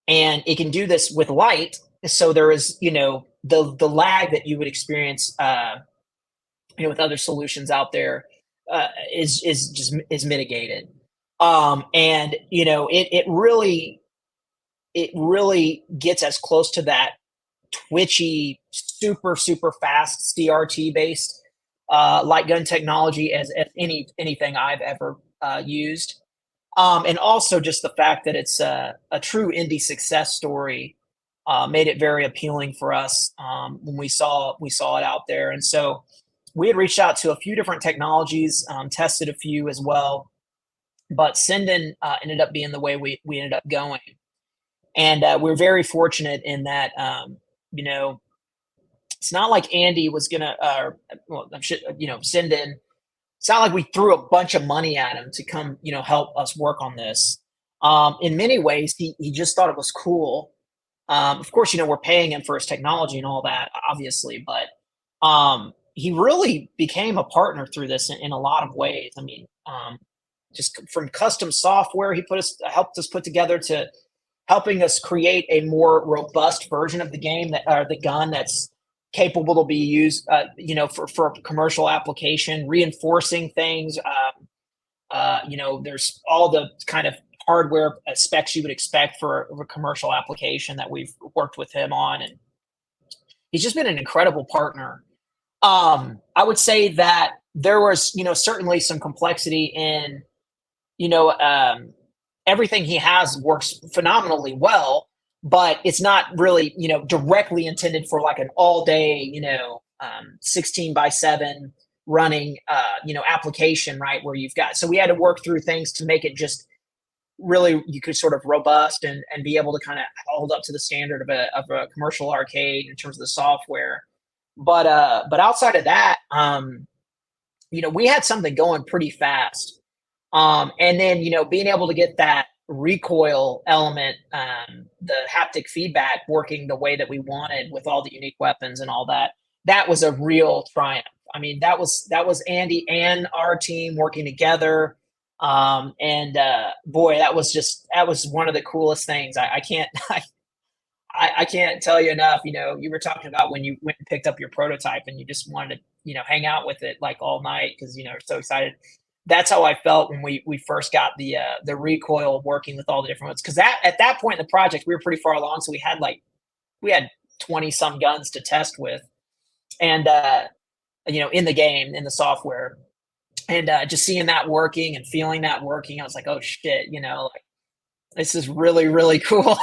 and it can do this with light. So there is, the lag that you would experience, with other solutions out there, is mitigated. And it really gets as close to that twitchy, super super fast CRT based light gun technology as anything I've ever used. And also just the fact that it's a true indie success story made it very appealing for us when we saw it out there. And so we had reached out to a few different technologies, tested a few as well, but Sinden ended up being the way we ended up going. And we're very fortunate in that, it's not like Andy was gonna, well, Sinden. It's not like we threw a bunch of money at him to come, help us work on this. In many ways, he just thought it was cool. Of course, we're paying him for his technology and all that, obviously, but he really became a partner through this in a lot of ways. I mean, just from custom software helped us put together to helping us create a more robust version of the game the gun that's capable to be used, for commercial application, reinforcing things. There's all the kind of hardware specs you would expect for a commercial application that we've worked with him on, and he's just been an incredible partner. I would say that there was, certainly some complexity in, everything he has works phenomenally well, but it's not really, directly intended for like an all day, 16 by 7 running, application, right? Where so we had to work through things to make it just really, you could sort of robust and be able to kind of hold up to the standard of a commercial arcade in terms of the software. But outside of that, we had something going pretty fast. And then, being able to get that recoil element, the haptic feedback working the way that we wanted with all the unique weapons and all that, that was a real triumph. I mean, that was Andy and our team working together. And boy, that was one of the coolest things. I can't, I can't tell you enough. You were talking about when you went and picked up your prototype and you just wanted to, hang out with it like all night because you're so excited. That's how I felt when we first got the recoil working with all the different ones. Because at that point in the project, we were pretty far along, so we had 20 some guns to test with, and in the game, in the software, and just seeing that working and feeling that working, I was like, oh shit, like, this is really really cool.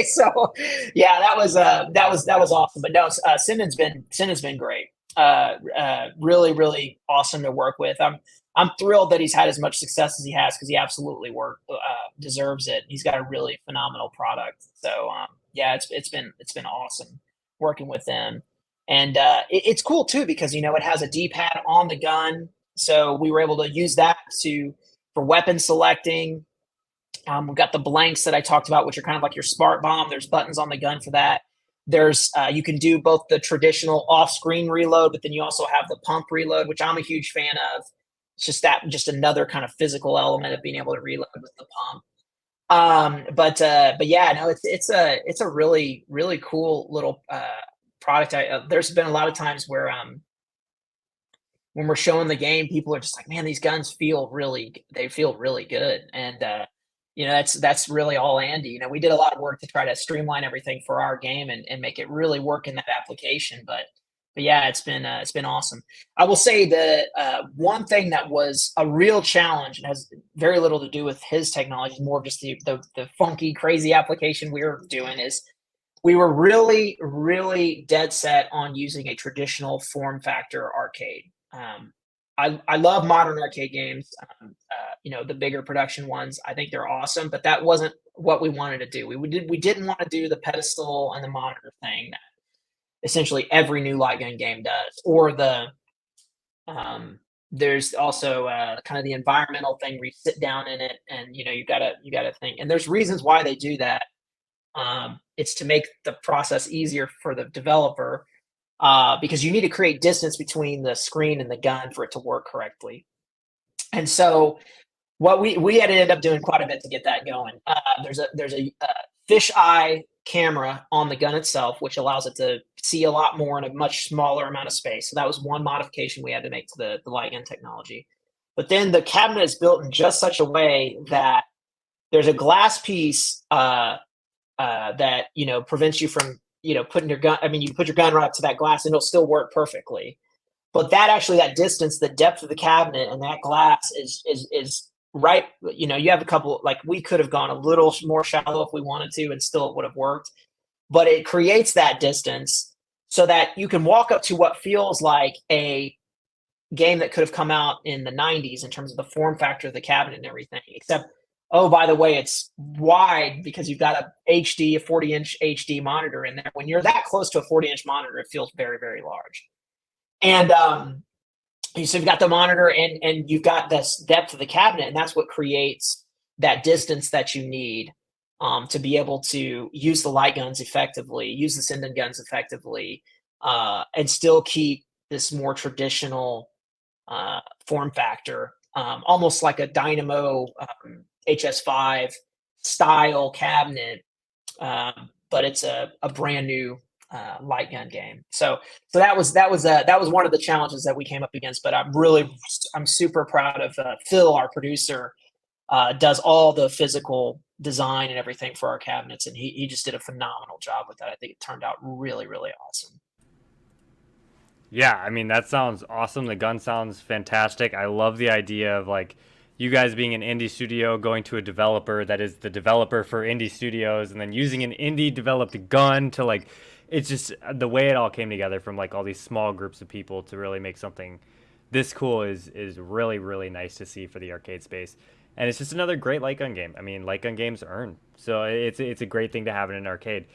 So yeah, that was awesome. But no, Sinden's been great. Really really awesome to work with. I'm thrilled that he's had as much success as he has because he absolutely deserves it. He's got a really phenomenal product. So yeah, it's been awesome working with them, and it's cool too because it has a D-pad on the gun, so we were able to use that for weapon selecting. We've got the blanks that I talked about, which are kind of like your smart bomb. There's buttons on the gun for that. There's you can do both the traditional off-screen reload, but then you also have the pump reload, which I'm a huge fan of. It's just another kind of physical element of being able to reload with the pump. But yeah, no, it's a really really cool little product. There's been a lot of times where when we're showing the game, people are just like, man, these guns feel really good, and that's really all Andy. We did a lot of work to try to streamline everything for our game and make it really work in that application, but yeah, it's been awesome. I will say the one thing that was a real challenge and has very little to do with his technology, more of just the funky, crazy application we were doing, is we were really, really dead set on using a traditional form factor arcade. I love modern arcade games, the bigger production ones. I think they're awesome, but that wasn't what we wanted to do. We didn't want to do the pedestal and the monitor thing essentially every new light gun game does, or the there's also kind of the environmental thing where you sit down in it, and you gotta think. And there's reasons why they do that. It's to make the process easier for the developer, because you need to create distance between the screen and the gun for it to work correctly. And so what we had to end up doing quite a bit to get that going. There's a fish eye camera on the gun itself, which allows it to see a lot more in a much smaller amount of space. So that was one modification we had to make to the light gun technology. But then the cabinet is built in just such a way that there's a glass piece that prevents you from putting your gun. I mean, you put your gun right up to that glass, and it'll still work perfectly. But that distance, the depth of the cabinet, and that glass is right. You have a couple, like, we could have gone a little more shallow if we wanted to, and still it would have worked. But it creates that distance so that you can walk up to what feels like a game that could have come out in the 90s in terms of the form factor of the cabinet and everything, except, oh, by the way, it's wide because you've got a 40-inch HD monitor in there. When you're that close to a 40-inch monitor, it feels very, very large. And so you've got the monitor, and you've got this depth of the cabinet, and that's what creates that distance that you need to be able to use the light guns effectively, use the Sinden guns effectively, and still keep this more traditional form factor, almost like a Dynamo HS5 style cabinet, but it's a brand new light gun game. So that was one of the challenges that we came up against. But I'm super proud of Phil, our producer, does all the physical design and everything for our cabinets, and he just did a phenomenal job with that. I think it turned out really, really awesome. Yeah, I mean, that sounds awesome. The gun sounds fantastic. I love the idea of, like, you guys being an indie studio going to a developer that is the developer for indie studios, and then using an indie developed gun to, like, it's just the way it all came together from, like, all these small groups of people to really make something this cool is really, really nice to see for the arcade space. And it's just another great light gun game. I mean, light gun games earn. So it's a great thing to have in an arcade.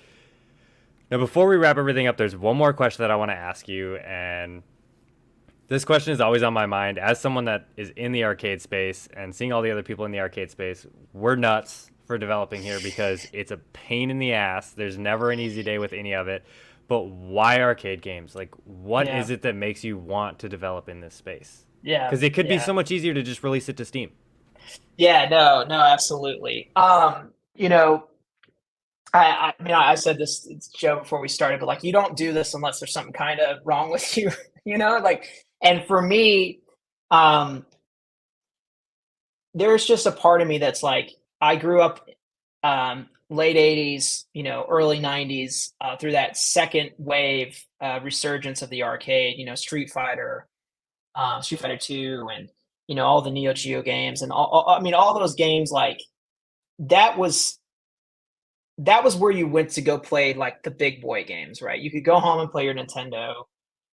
Now, before we wrap everything up, there's one more question that I want to ask you, and this question is always on my mind. As someone that is in the arcade space and seeing all the other people in the arcade space, we're nuts for developing here because it's a pain in the ass. There's never an easy day with any of it. But why arcade games? Like, what is it that makes you want to develop in this space? Yeah, because it could be so much easier to just release it to Steam. Yeah, no, absolutely. I said this, it's Joe, before we started, but, like, you don't do this unless there's something kind of wrong with you, like, and for me, there's just a part of me that's like, I grew up, late 80s, early 90s, through that second wave, resurgence of the arcade, Street Fighter 2, and, all the Neo Geo games, and all those games, like, that was where you went to go play, like, the big boy games, right? You could go home and play your Nintendo,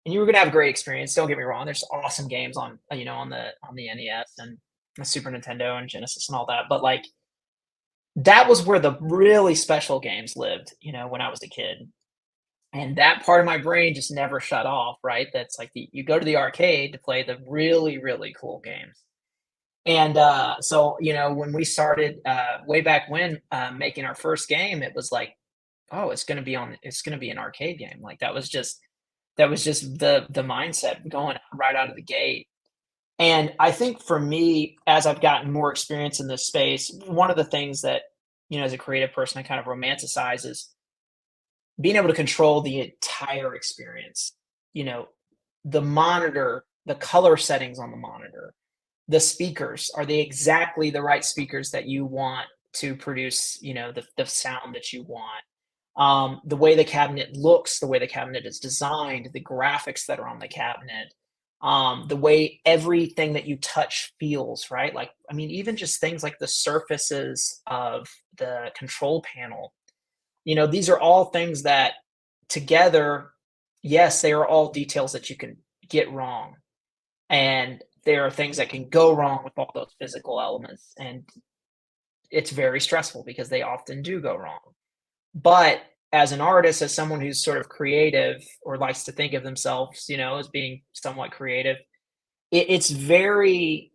and you were gonna have a great experience. Don't get me wrong. There's awesome games on, on the NES and the Super Nintendo and Genesis and all that. But, like, that was where the really special games lived, when I was a kid. And that part of my brain just never shut off, right? That's like you go to the arcade to play the really, really cool games. And so, when we started way back when, making our first game, it was like, oh, it's going to be an arcade game. Like, that was just the mindset going right out of the gate. And I think for me, as I've gotten more experience in this space, one of the things that, as a creative person, I kind of romanticize is being able to control the entire experience. The monitor, the color settings on the monitor, the speakers, are they exactly the right speakers that you want to produce, the sound that you want? The way the cabinet looks, the way the cabinet is designed, the graphics that are on the cabinet, the way everything that you touch feels, right? Like, I mean, even just things like the surfaces of the control panel, these are all things that together, yes, they are all details that you can get wrong. And there are things that can go wrong with all those physical elements. And it's very stressful because they often do go wrong. But as an artist, as someone who's sort of creative or likes to think of themselves, as being somewhat creative, it's very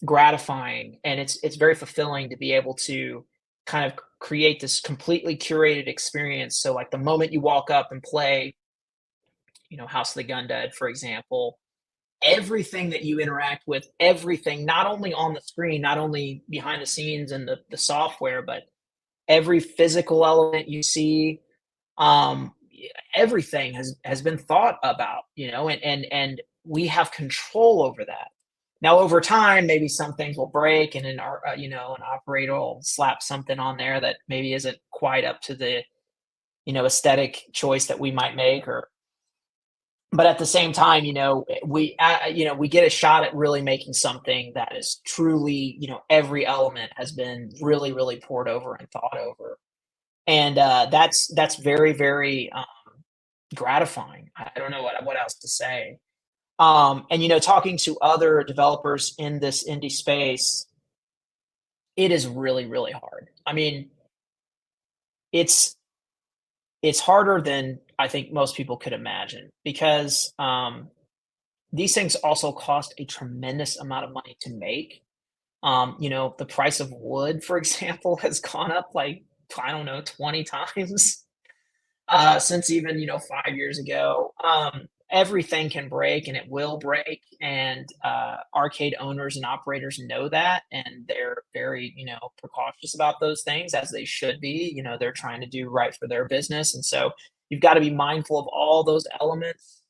gratifying, and it's very fulfilling to be able to kind of create this completely curated experience. So like the moment you walk up and play, House of the Gundead, for example, everything that you interact with, everything, not only on the screen, not only behind the scenes and the software, but every physical element you see, um, everything has been thought about, and we have control over that. Now, over time, maybe some things will break, and an operator will slap something on there that maybe isn't quite up to the aesthetic choice that we might make, or but at the same time, we get a shot at really making something that is truly, every element has been really, really poured over and thought over, and that's very, very gratifying. I don't know what else to say. And talking to other developers in this indie space, it is really, really hard. I mean, it's it's harder than I think most people could imagine because these things also cost a tremendous amount of money to make. The price of wood, for example, has gone up like, I don't know, 20 times since even 5 years ago. Everything can break and it will break, and arcade owners and operators know that, and they're very precautious about those things, as they should be. They're trying to do right for their business, and so you've got to be mindful of all those elements.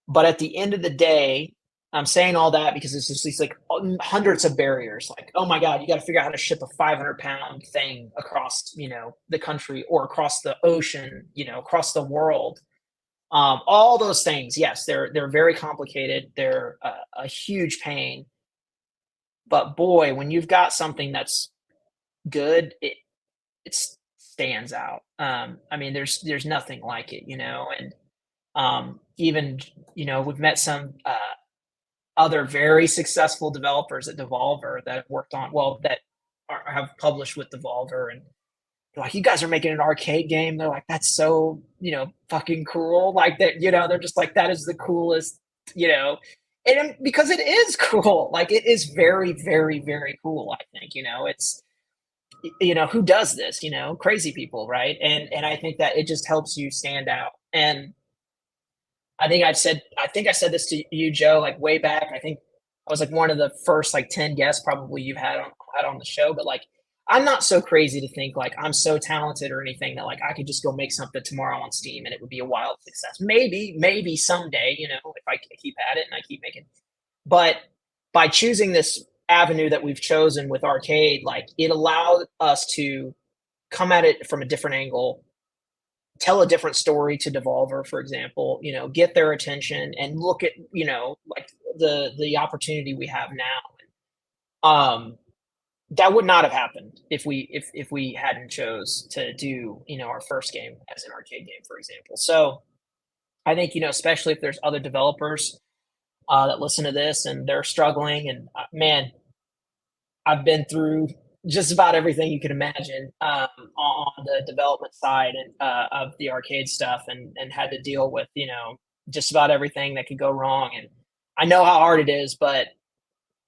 But at the end of the day, I'm saying all that because it's just these like hundreds of barriers. Like, oh my God, you got to figure out how to ship a 500-pound thing across, the country, or across the ocean, across the world. All those things, yes, they're very complicated. They're a huge pain. But boy, when you've got something that's good, it stands out. I mean, there's nothing like it, and even we've met some other very successful developers at Devolver that have worked on, well, that have published with Devolver, and they're like, you guys are making an arcade game. They're like, that's so fucking cool. Like that, they're just like, that is the coolest, you know, and because it is cool. Like it is very, very, very cool. I think it's who does this? Crazy people, right? And I think that it just helps you stand out. And I think I said this to you, Joe, like way back. I think I was like one of the first like 10 guests probably you've had on the show, but like I'm not so crazy to think like I'm so talented or anything that like I could just go make something tomorrow on Steam and it would be a wild success. Maybe someday, if I keep at it and I keep making. But by choosing this avenue that we've chosen with arcade, like it allowed us to come at it from a different angle, tell a different story to Devolver, for example, get their attention and look at, like the opportunity we have now. That would not have happened if we hadn't chose to do, our first game as an arcade game, for example. So I think, especially if there's other developers that listen to this and they're struggling, and man, I've been through just about everything you can imagine on the development side and of the arcade stuff, and had to deal with just about everything that could go wrong. And I know how hard it is, but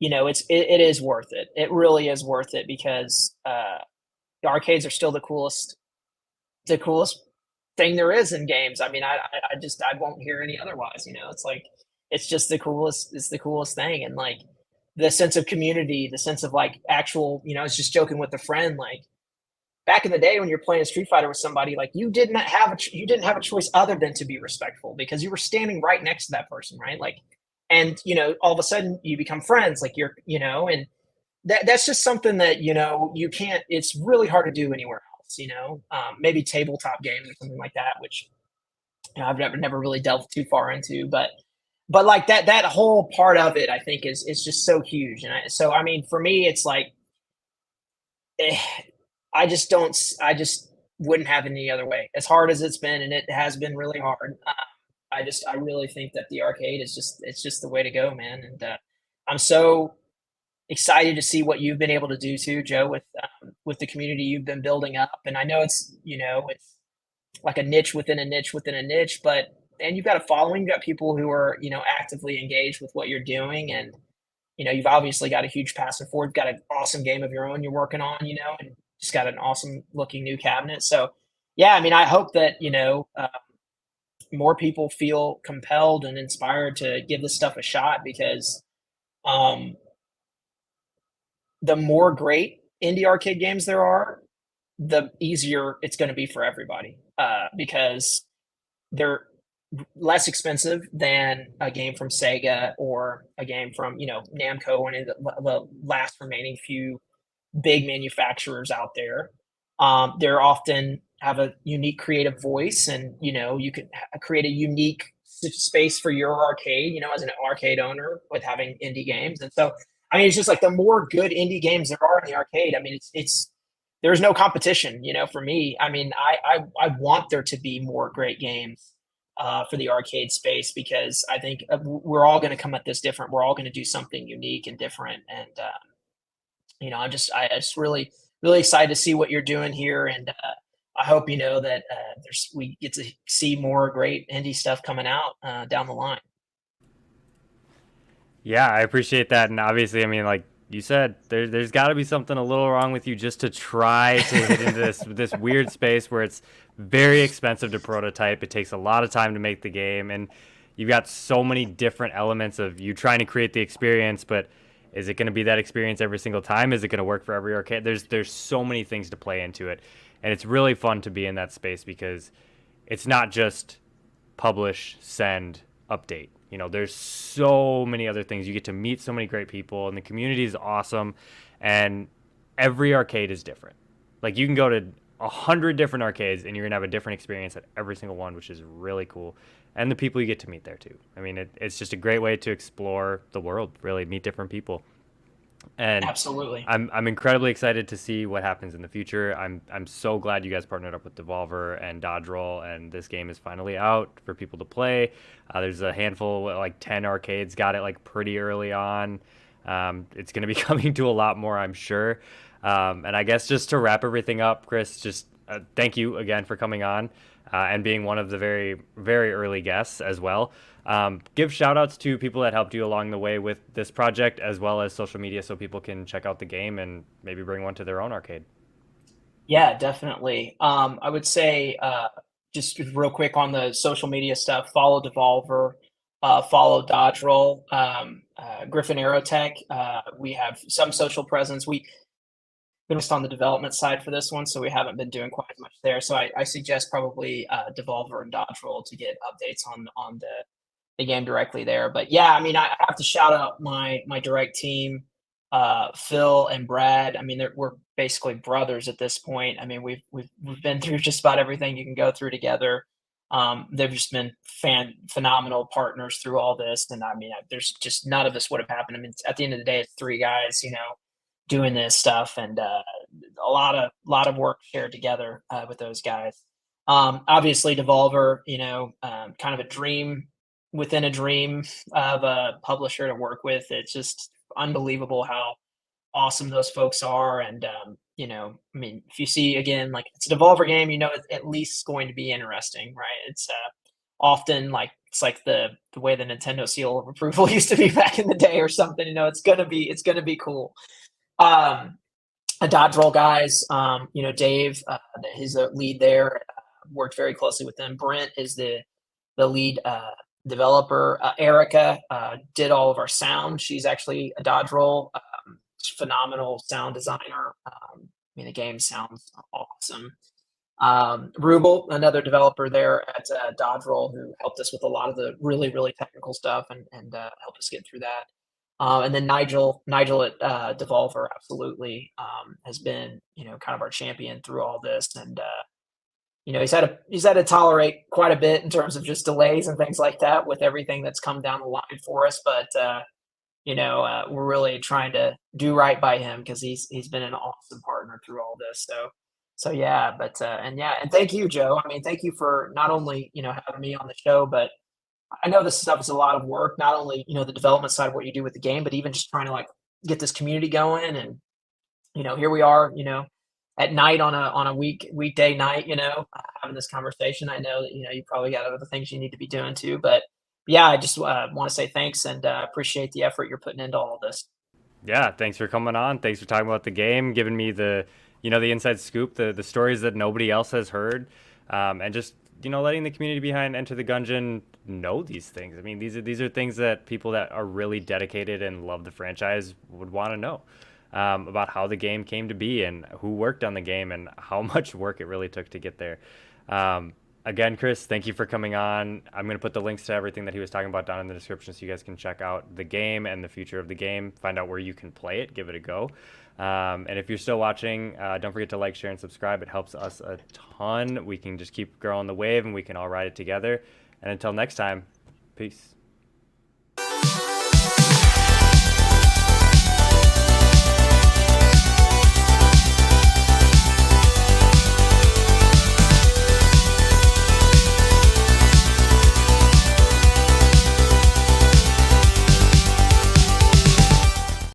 it is worth it. It really is worth it because the arcades are still the coolest thing there is in games. I mean, I won't hear any otherwise. It's like it's just the coolest. It's the coolest thing, and like the sense of community, the sense of like actual. I was just joking with a friend, like back in the day when you're playing a Street Fighter with somebody, like you didn't have a choice other than to be respectful because you were standing right next to that person, right? Like, and all of a sudden you become friends, like and that's just something that you can't. It's really hard to do anywhere else. Maybe tabletop games or something like that, which I've never really delved too far into, but like that whole part of it, I think is just so huge. And so I mean, for me, it's like eh, I just wouldn't have it any other way. As hard as it's been, and it has been really hard. I really think that the arcade is it's just the way to go, man. And I'm so excited to see what you've been able to do too, Joe, with the community you've been building up. And I know it's it's like a niche within a niche within a niche, but and you've got a following, you've got people who are, actively engaged with what you're doing. And, you've obviously got a huge passive forward, you've got an awesome game of your own you're working on, and just got an awesome looking new cabinet. So, yeah, I mean, I hope that, more people feel compelled and inspired to give this stuff a shot because um, the more great indie arcade games there are, the easier it's going to be for everybody because they're less expensive than a game from Sega or a game from Namco, and the last remaining few big manufacturers out there. They're often have a unique creative voice, and you can create a unique space for your arcade. As an arcade owner with having indie games, and so I mean, it's just like the more good indie games there are in the arcade. I mean, it's there's no competition. For me, I mean, I want there to be more great games for the arcade space because I think we're all going to come at this different. We're all going to do something unique and different, and I just really excited to see what you're doing here, and I hope that we get to see more great indie stuff coming out down the line. Yeah, I appreciate that. And obviously, I mean, like you said, there's got to be something a little wrong with you just to try to hit into this weird space where it's very expensive to prototype. It takes a lot of time to make the game, and you've got so many different elements of you trying to create the experience, but is it going to be that experience every single time? Is it going to work for every arcade? There's so many things to play into it, and it's really fun to be in that space because it's not just publish, send, update. There's so many other things. You get to meet so many great people, and the community is awesome, and every arcade is different. Like, you can go to 100 different arcades, and you're going to have a different experience at every single one, which is really cool. And the people you get to meet there, too. I mean, it's just a great way to explore the world, really, meet different people. And Absolutely. I'm incredibly excited to see what happens in the future. I'm so glad you guys partnered up with Devolver and Dodge Roll, and this game is finally out for people to play. There's a handful, like 10 arcades got it like pretty early on. It's going to be coming to a lot more, I'm sure. And I guess just to wrap everything up, Chris, just thank you again for coming on and being one of the very, very early guests as well. Give shout outs to people that helped you along the way with this project, as well as social media, so people can check out the game and maybe bring one to their own arcade. Yeah, definitely. I would say just real quick on the social media stuff, follow Devolver, follow Dodge Roll, Griffin Aerotech. We have some social presence. We been just on the development side for this one, so we haven't been doing quite as much there. So I suggest probably Devolver and Dodge Roll to get updates on the game directly there. But yeah, I mean, I have to shout out my direct team, Phil and Brad. I mean, we're basically brothers at this point. I mean, we've been through just about everything you can go through together. They've just been phenomenal partners through all this, and I mean, there's just none of this would have happened. I mean, at the end of the day, it's three guys, doing this stuff, and a lot of work shared together with those guys. Obviously, Devolver, kind of a dream within a dream of a publisher to work with. It's just unbelievable how awesome those folks are. And, I mean, if you see again, like it's a Devolver game, it's at least going to be interesting, right? It's often like, it's like the way the Nintendo seal of approval used to be back in the day or something, it's going to be cool. Um, Dodge Roll guys, Dave, he's a lead there, worked very closely with them. Brent is the lead developer. Erica did all of our sound. She's actually a Dodge Roll, phenomenal sound designer. I mean, the game sounds awesome. Rubel, another developer there at Dodge Roll, who helped us with a lot of the really, really technical stuff and helped us get through that. And then Nigel at Devolver absolutely has been, kind of our champion through all this. And, he's had to tolerate quite a bit in terms of just delays and things like that with everything that's come down the line for us. But, we're really trying to do right by him because he's been an awesome partner through all this. So yeah, but, and thank you, Joe. I mean, thank you for not only, having me on the show, but I know this stuff is a lot of work, not only, the development side of what you do with the game, but even just trying to like get this community going. And, here we are, at night on a weekday night, having this conversation. I know that you probably got other things you need to be doing too, but yeah, I just want to say thanks and appreciate the effort you're putting into all of this. Yeah, thanks for coming on. Thanks for talking about the game, giving me the inside scoop, the stories that nobody else has heard, and just letting the community behind Enter the Gungeon know these things. I mean, these are things that people that are really dedicated and love the franchise would want to know, about how the game came to be and who worked on the game and how much work it really took to get there. Again, Chris, thank you for coming on. I'm going to put the links to everything that he was talking about down in the description so you guys can check out the game and the future of the game, find out where you can play it, give it a go. And if you're still watching, don't forget to like, share, and subscribe. It helps us a ton. We can just keep growing the wave and we can all ride it together. And until next time, peace.